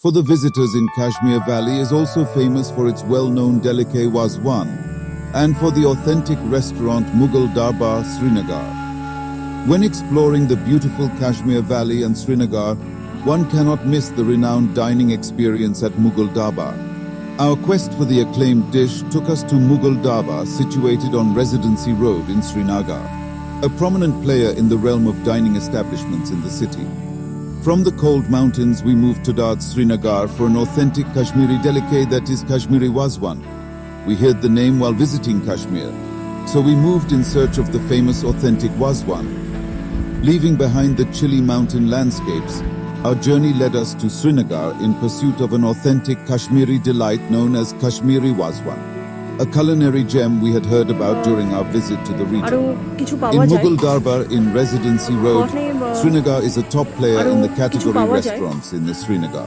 for the visitors in Kashmir Valley is also famous for its well-known delicacy Wazwan and for the authentic restaurant Mughal Darbar, Srinagar. When exploring the beautiful Kashmir Valley and Srinagar, one cannot miss the renowned dining experience at Mughal Darbar. Our quest for the acclaimed dish took us to Mughal Darbar, situated on Residency Road in Srinagar, a prominent player in the realm of dining establishments in the city. From the cold mountains, we moved to Srinagar for an authentic Kashmiri delicacy that is Kashmiri Wazwan. We heard the name while visiting Kashmir, so we moved in search of the famous authentic Wazwan. Leaving behind the chilly mountain landscapes, our journey led us to Srinagar in pursuit of an authentic Kashmiri delight known as Kashmiri Wazwan, a culinary gem we had heard about during our visit to the region. In Mughal Darbar in Residency Road, Srinagar is a top player in the category restaurants in the Srinagar.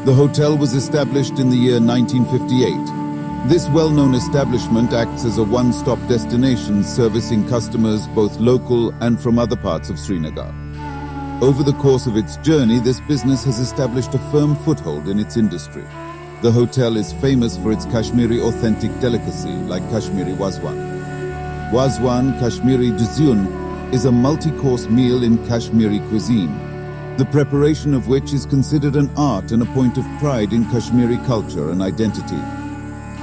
The hotel was established in the year 1958. This well-known establishment acts as a one-stop destination servicing customers both local and from other parts of Srinagar. Over the course of its journey, this business has established a firm foothold in its industry. The hotel is famous for its Kashmiri authentic delicacy like Kashmiri Wazwan. Wazwan Kashmiri Dzyun is a multi-course meal in Kashmiri cuisine, the preparation of which is considered an art and a point of pride in Kashmiri culture and identity.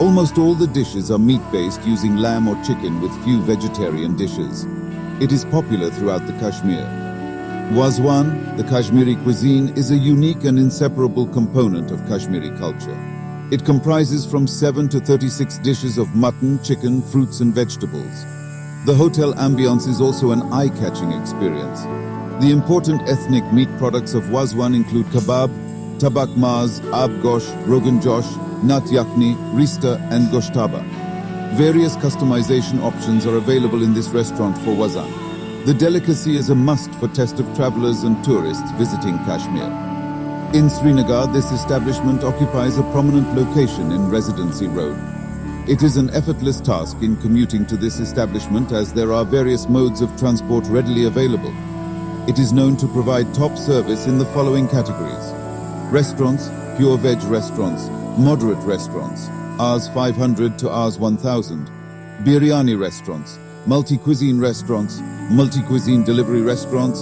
Almost all the dishes are meat-based, using lamb or chicken with few vegetarian dishes. It is popular throughout the Kashmir. Wazwan, the Kashmiri cuisine, is a unique and inseparable component of Kashmiri culture. It comprises from 7 to 36 dishes of mutton, chicken, fruits and vegetables. The hotel ambience is also an eye-catching experience. The important ethnic meat products of Wazwan include kebab, tabak maz, ab gosh, rogan josh, nat yakni, rista and goshtaba. Various customization options are available in this restaurant for Wazan. The delicacy is a must for test of travelers and tourists visiting Kashmir. In Srinagar, this establishment occupies a prominent location in Residency Road. It is an effortless task in commuting to this establishment as there are various modes of transport readily available. It is known to provide top service in the following categories: restaurants, pure veg restaurants, moderate restaurants, Rs 500 to Rs 1000, biryani restaurants, multi-cuisine restaurants, multi-cuisine delivery restaurants,